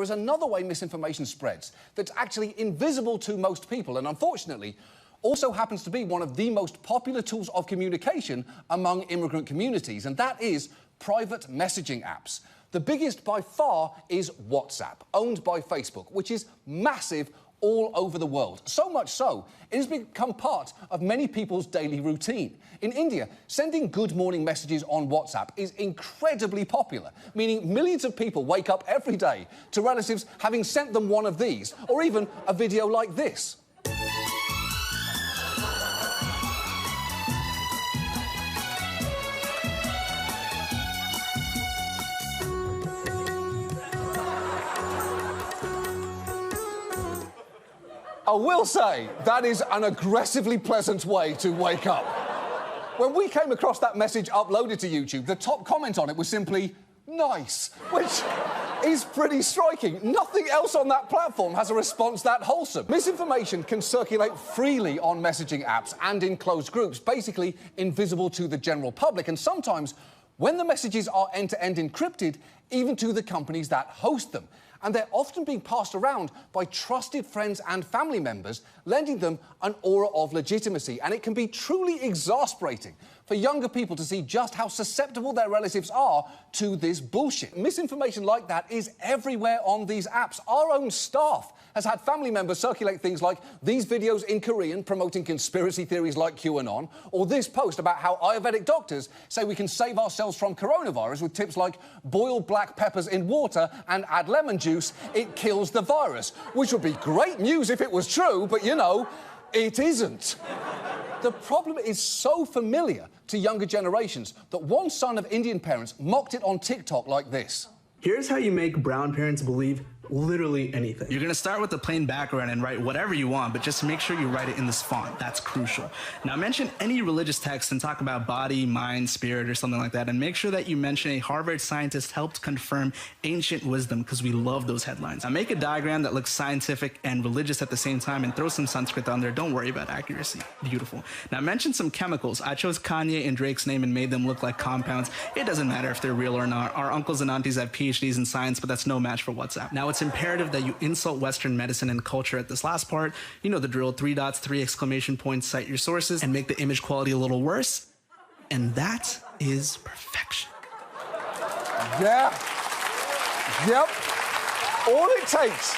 There is another way misinformation spreads that's actually invisible to most people and, unfortunately, also happens to be one of the most popular tools of communication among immigrant communities, and that is private messaging apps. The biggest by far is WhatsApp, owned by Facebook, which is massive all over the world. So much so, it has become part of many people's daily routine. In India, sending good morning messages on WhatsApp is incredibly popular, meaning millions of people wake up every day to relatives having sent them one of these, or even a video like this. I will say, that is an aggressively pleasant way to wake up. When we came across that message uploaded to YouTube, the top comment on it was simply, "nice," which is pretty striking. Nothing else on that platform has a response that wholesome. Misinformation can circulate freely on messaging apps and in closed groups, basically invisible to the general public, and sometimes, when the messages are end-to-end encrypted, even to the companies that host them. And they're often being passed around by trusted friends and family members, lending them an aura of legitimacy. And it can be truly exasperating for younger people to see just how susceptible their relatives are to this bullshit. Misinformation like that is everywhere on these apps. Our own staff has had family members circulate things like these videos in Korean promoting conspiracy theories like QAnon, or this post about how Ayurvedic doctors say we can save ourselves from coronavirus with tips like boil black peppers in water and add lemon juice, it kills the virus, which would be great news if it was true, but you know, it isn't. The problem is so familiar to younger generations that one son of Indian parents mocked it on TikTok like this. Here's how you make brown parents believe literally anything. You're gonna start with the plain background and write whatever you want, but just make sure you write it in this font. That's crucial. Now mention any religious text and talk about body, mind, spirit, or something like that, and make sure that you mention a Harvard scientist helped confirm ancient wisdom, because we love those headlines. Now make a diagram that looks scientific and religious at the same time and throw some Sanskrit on there. Don't worry about accuracy. Beautiful. Now mention some chemicals. I chose Kanye and Drake's name and made them look like compounds. It doesn't matter if they're real or not. Our uncles and aunties have PhDs in science, but that's no match for WhatsApp. Now it's imperative that you insult Western medicine and culture at this last part. You know the drill, 3 dots, 3 exclamation points, cite your sources, and make the image quality a little worse. And that is perfection. Yeah. Yep. All it takes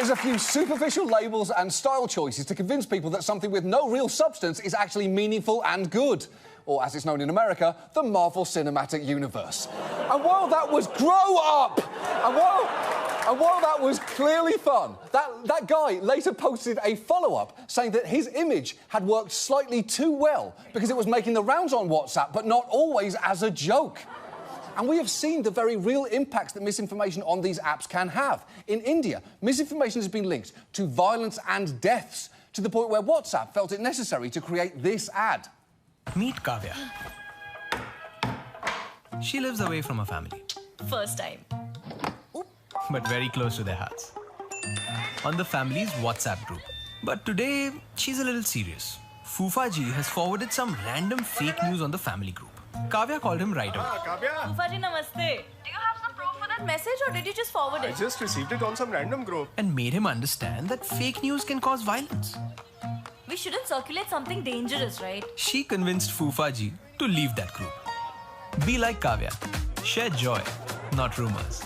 is a few superficial labels and style choices to convince people that something with no real substance is actually meaningful and good. Or, as it's known in America, the Marvel Cinematic Universe. And while that was grow up, and while that was clearly fun, that guy later posted a follow-up saying that his image had worked slightly too well because it was making the rounds on WhatsApp, but not always as a joke. And we have seen the very real impacts that misinformation on these apps can have. In India, misinformation has been linked to violence and deaths, to the point where WhatsApp felt it necessary to create this ad. Meet Kavya. She lives away from her family. First time. But very close to their hearts. On the family's WhatsApp group. But today, she's a little serious. Fufa ji has forwarded some random fake news on the family group. Kavya called him right away. Fufa ji, namaste. Do you have some proof for that message or did you just forward it? I just received it on some random group. And made him understand that fake news can cause violence. We shouldn't circulate something dangerous, right? She convinced Fufa ji to leave that group. Be like Kavya. Share joy, not rumors.